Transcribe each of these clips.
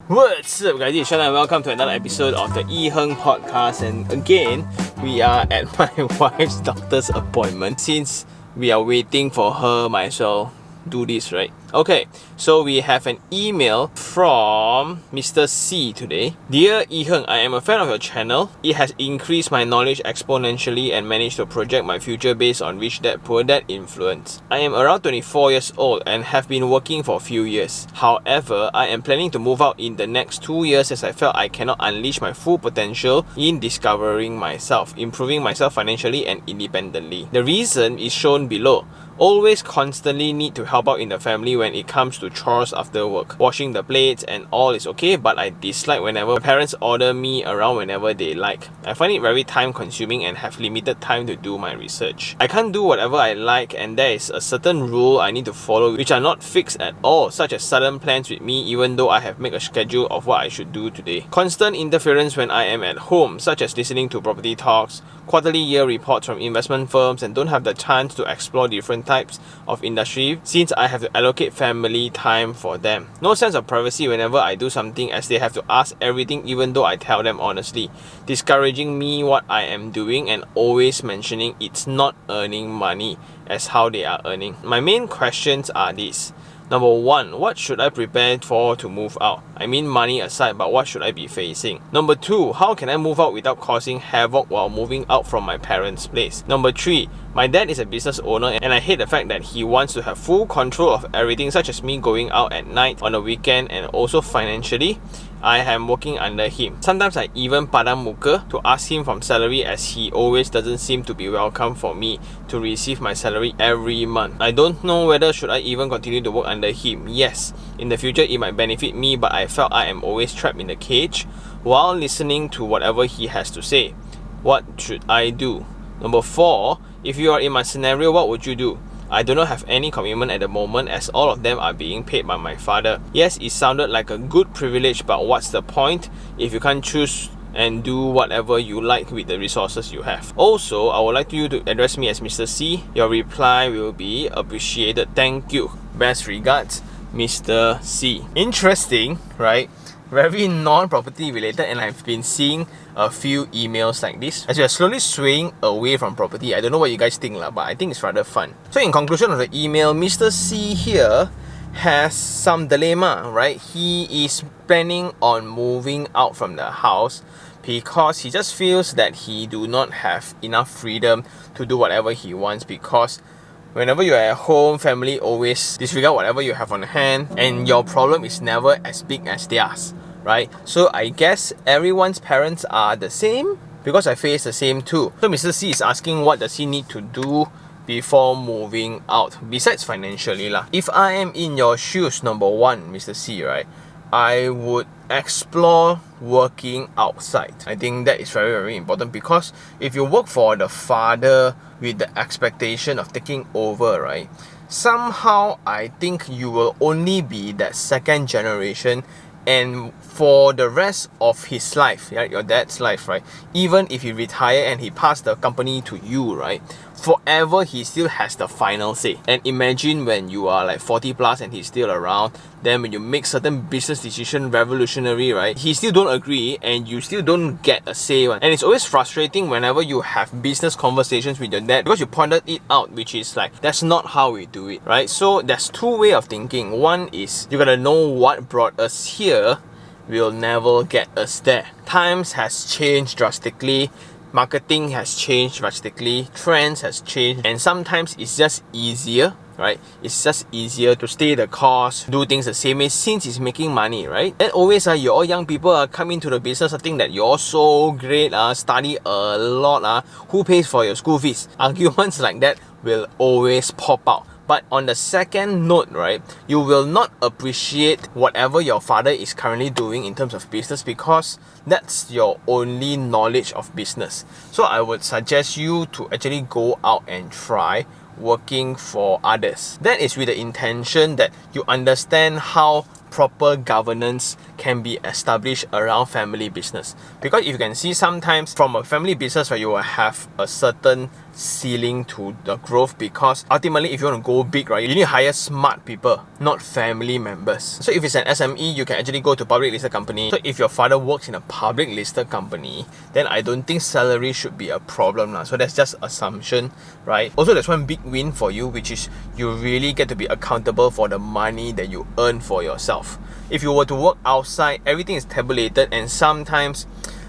What's up guys, it's Sean and welcome to another episode of the iherng podcast. And again, we are at my wife's doctor's appointment. Since we are waiting for her, might as well do this, right? Okay, so we have an email from Mr. C today. Dear iherng, I am a fan of your channel. It has increased my knowledge exponentially and managed to project my future based on rich dad poor dad influence. I am around 24 years old and have been working for a few years. However, I am planning to move out in the next 2 years as I felt I cannot unleash my full potential in discovering myself, improving myself financially and independently. The reason is shown below. Always constantly need to help out in the family when it comes to chores after work. Washing the plates and all is okay, but I dislike whenever my parents order me around whenever they like. I find it very time consuming and have limited time to do my research. I can't do whatever I like and there is a certain rule I need to follow which are not fixed at all, such as sudden plans with me even though I have made a schedule of what I should do today. Constant interference when I am at home, such as listening to property talks, quarterly year reports from investment firms, and don't have the chance to explore different types of industry since I have to allocate family time for them. No sense of privacy whenever I do something as they have to ask everything even though I tell them honestly, discouraging me what I am doing and always mentioning it's not earning money as how they are earning. My main questions are these. Number 1, what should I prepare for to move out? I mean money aside, but what should I be facing? Number 2, how can I move out without causing havoc while moving out from my parents' place? Number 3, my dad is a business owner and I hate the fact that he wants to have full control of everything, such as me going out at night on a weekend, and also financially, I am working under him. Sometimes I even padam muka to ask him from salary as he always doesn't seem to be welcome for me to receive my salary every month. I don't know whether should I even continue to work under him. Yes, in the future it might benefit me, but I felt I am always trapped in the cage while listening to whatever he has to say. What should I do? Number 4, if you are in my scenario, what would you do? I do not have any commitment at the moment as all of them are being paid by my father. Yes, it sounded like a good privilege, but what's the point if you can't choose and do whatever you like with the resources you have? Also, I would like you to address me as Mr. C. Your reply will be appreciated. Thank you. Best regards, Mr. C. Interesting, right? Very non-property related, and I've been seeing a few emails like this as we are slowly swaying away from property. I don't know what you guys think but I think it's rather fun. So in conclusion of the email, Mr. C here has some dilemma, right? He is planning on moving out from the house because he just feels that he do not have enough freedom to do whatever he wants, because whenever you're at home, family always disregard whatever you have on hand and your problem is never as big as theirs, right? So I guess everyone's parents are the same because I face the same too. So Mr. C is asking what does he need to do before moving out besides financially lah. If I am in your shoes, number 1, Mr. C, right, I would explore working outside. I think that is very, very important, because if you work for the father with the expectation of taking over, right, somehow I think you will only be that second generation, and for the rest of his life, right, your dad's life, right, even if he retire and he pass the company to you, right, forever he still has the final say. And imagine when you are like 40 plus and he's still around, then when you make certain business decision revolutionary, right, he still don't agree and you still don't get a say one. And it's always frustrating whenever you have business conversations with your dad because you pointed it out, which is like, that's not how we do it, right? So there's 2 ways of thinking. One is you gotta know what brought us here will never get us there. Times has changed drastically. Marketing has changed drastically, trends has changed, and sometimes it's just easier, right? It's just easier to stay the course, do things the same way since it's making money, right? And always you all young people come into the business think that you're so great, study a lot, who pays for your school fees? Arguments like that will always pop out. But on the second note, right, you will not appreciate whatever your father is currently doing in terms of business because that's your only knowledge of business. So I would suggest you to actually go out and try working for others. That is with the intention that you understand how proper governance can be established around family business. Because if you can see, sometimes from a family business where you will have a certain ceiling to the growth, because ultimately if you want to go big, right, you need to hire smart people, not family members. So if it's an SME, you can actually go to public listed company. So if your father works in a public listed company, then I don't think salary should be a problem lah. So that's just assumption, right? Also, there's one big win for you, which is you really get to be accountable for the money that you earn for yourself. If you were to work outside, everything is tabulated, and sometimes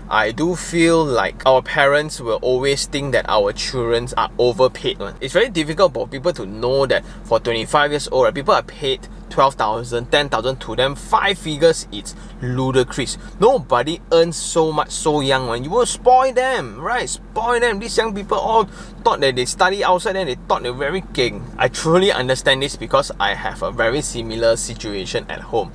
I do feel like our parents will always think that our children are overpaid. It's very difficult for people to know that for 25 years old, right, people are paid 12,000, 10,000. To them, 5 figures, it's ludicrous. Nobody earns so much so young. When you will spoil them, right? Spoil them. These young people all thought that they study outside and they thought they're very king. I truly understand this because I have a very similar situation at home.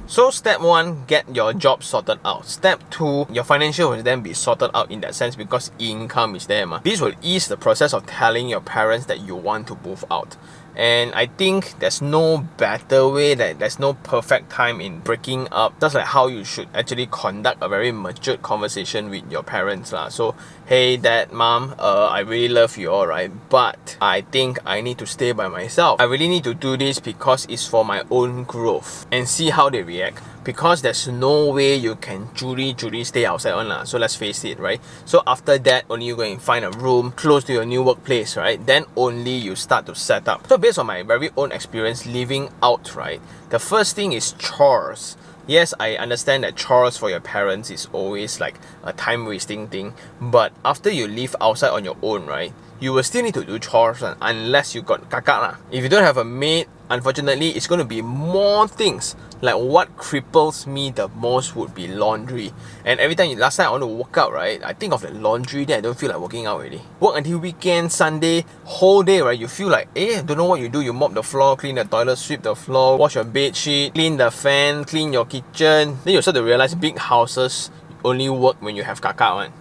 So step 1, get your job sorted out. Step 2, your financial will then be sorted out in that sense because income is there. This will ease the process of telling your parents that you want to move out. And I think there's no better way, that there's no perfect time in breaking up. That's like how you should actually conduct a very matured conversation with your parents lah. So, hey dad, mom, I really love you all, right? But I think I need to stay by myself. I really need to do this because it's for my own growth, and see how they react. Because there's no way you can Julie stay outside on lah. So let's face it, right? So after that, only you go and find a room close to your new workplace, right? Then only you start to set up. So based on my very own experience living out, right, the first thing is chores. Yes, I understand that chores for your parents is always like a time-wasting thing, but after you live outside on your own, right, you will still need to do chores unless you got kakak lah. If you don't have a maid, unfortunately, it's going to be more things. Like what cripples me the most would be laundry. And every time, last time I want to work out, right, I think of the laundry, then I don't feel like working out already. Work until weekend, Sunday, whole day, right, you feel like, don't know what you do. You mop the floor, clean the toilet, sweep the floor, wash your bed sheet, clean the fan, clean your kitchen. Then you start to realize big houses only work when you have kakak one.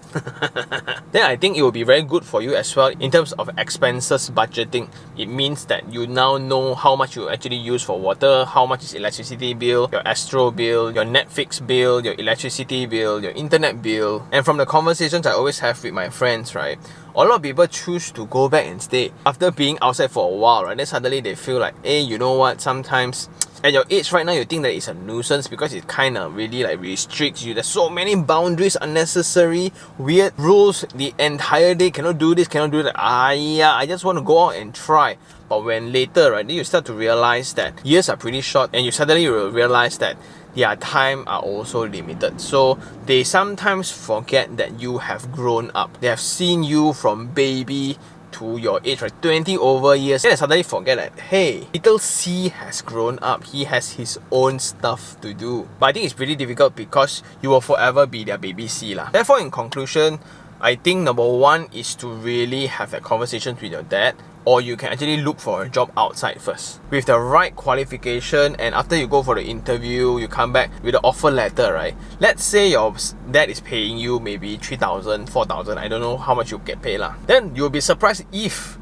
Then I think it will be very good for you as well in terms of expenses budgeting. It means that you now know how much you actually use for water, how much is electricity bill, your Astro bill, your Netflix bill, your electricity bill, your internet bill. And from the conversations I always have with my friends, right, a lot of people choose to go back and stay after being outside for a while, right? Then suddenly they feel like, hey, you know what, sometimes at your age right now, you think that it's a nuisance because it kind of really like restricts you. There's so many boundaries, unnecessary, weird rules. The entire day cannot do this, cannot do that. Yeah, I just want to go out and try. But when later, right, then you start to realize that years are pretty short, and you suddenly will realize that their time are also limited. So they sometimes forget that you have grown up. They have seen you from baby to your age, right, 20 over years, then I suddenly forget that, hey, little C has grown up. He has his own stuff to do. But I think it's pretty difficult because you will forever be their baby C lah. Therefore, in conclusion, I think number 1 is to really have that conversation with your dad, or you can actually look for a job outside first with the right qualification. And after you go for the interview, you come back with the offer letter, right? Let's say your dad is paying you maybe 3,000, 4,000, I don't know how much you get paid lah. Then you'll be surprised if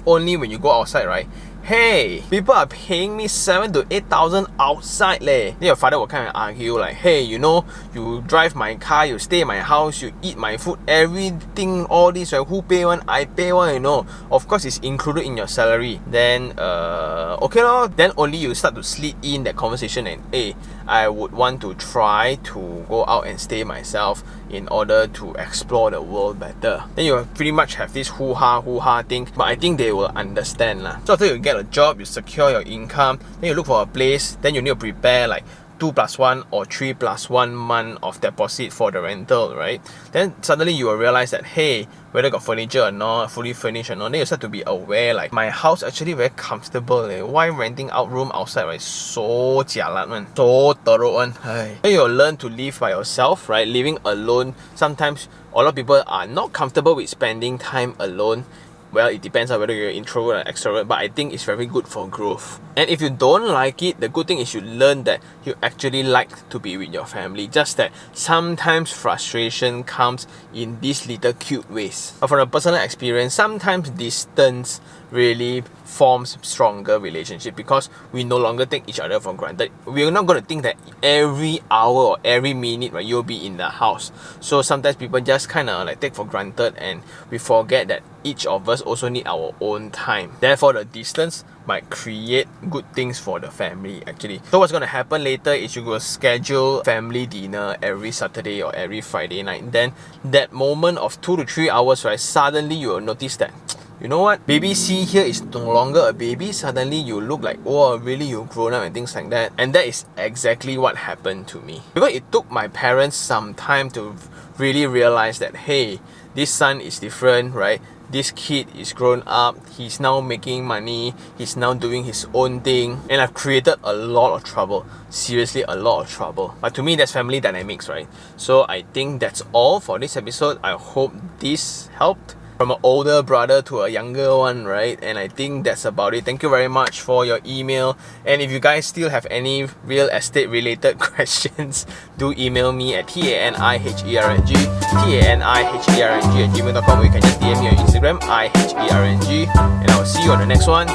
only when you go outside, right, hey, people are paying me 7,000 to 8,000 outside leh. Then your father will kind of argue like, hey, you know, you drive my car, you stay in my house, you eat my food, everything, all this, right? Who pay one? I pay one, you know. Of course, it's included in your salary. Then, okay lor. Then only you start to slip in that conversation and, hey, I would want to try to go out and stay myself in order to explore the world better. Then you pretty much have this hoo-ha thing, but I think they will understand lah. So after you get a job, you secure your income, then you look for a place, then you need to prepare like 2+1 or 3+1 month of deposit for the rental, right? Then suddenly you will realize that, hey, whether got furniture or not, fully furnished or not, then you start to be aware like, my house actually very comfortable. Why renting out room outside, right? So jialat man, so teruk one. Then you'll learn to live by yourself, right? Living alone, sometimes a lot of people are not comfortable with spending time alone. Well, it depends on whether you're introvert or extrovert, but I think it's very good for growth. And if you don't like it, the good thing is you learn that you actually like to be with your family. Just that sometimes frustration comes in these little cute ways. But from a personal experience, sometimes distance really forms stronger relationship because we no longer take each other for granted. We're not going to think that every hour or every minute, right, you'll be in the house. So sometimes people just kind of like take for granted, and we forget that each of us also need our own time. Therefore, the distance might create good things for the family actually. So what's going to happen later is you will schedule family dinner every Saturday or every Friday night. Then that moment of 2 to 3 hours, right, suddenly you will notice that, you know what, baby C here is no longer a baby. Suddenly you look like, oh, really, you've grown up and things like that. And that is exactly what happened to me. Because it took my parents some time to really realize that, hey, this son is different, right? This kid is grown up, he's now making money, he's now doing his own thing, and I've created a lot of trouble. Seriously, a lot of trouble. But to me, that's family dynamics, right? So I think that's all for this episode. I hope this helped. From an older brother to a younger one, right? And I think that's about it. Thank you very much for your email. And if you guys still have any real estate related questions, do email me at taniherng@gmail.com, or you can just DM me on Instagram, iherng. And I'll see you on the next one.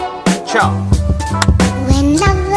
Ciao! When love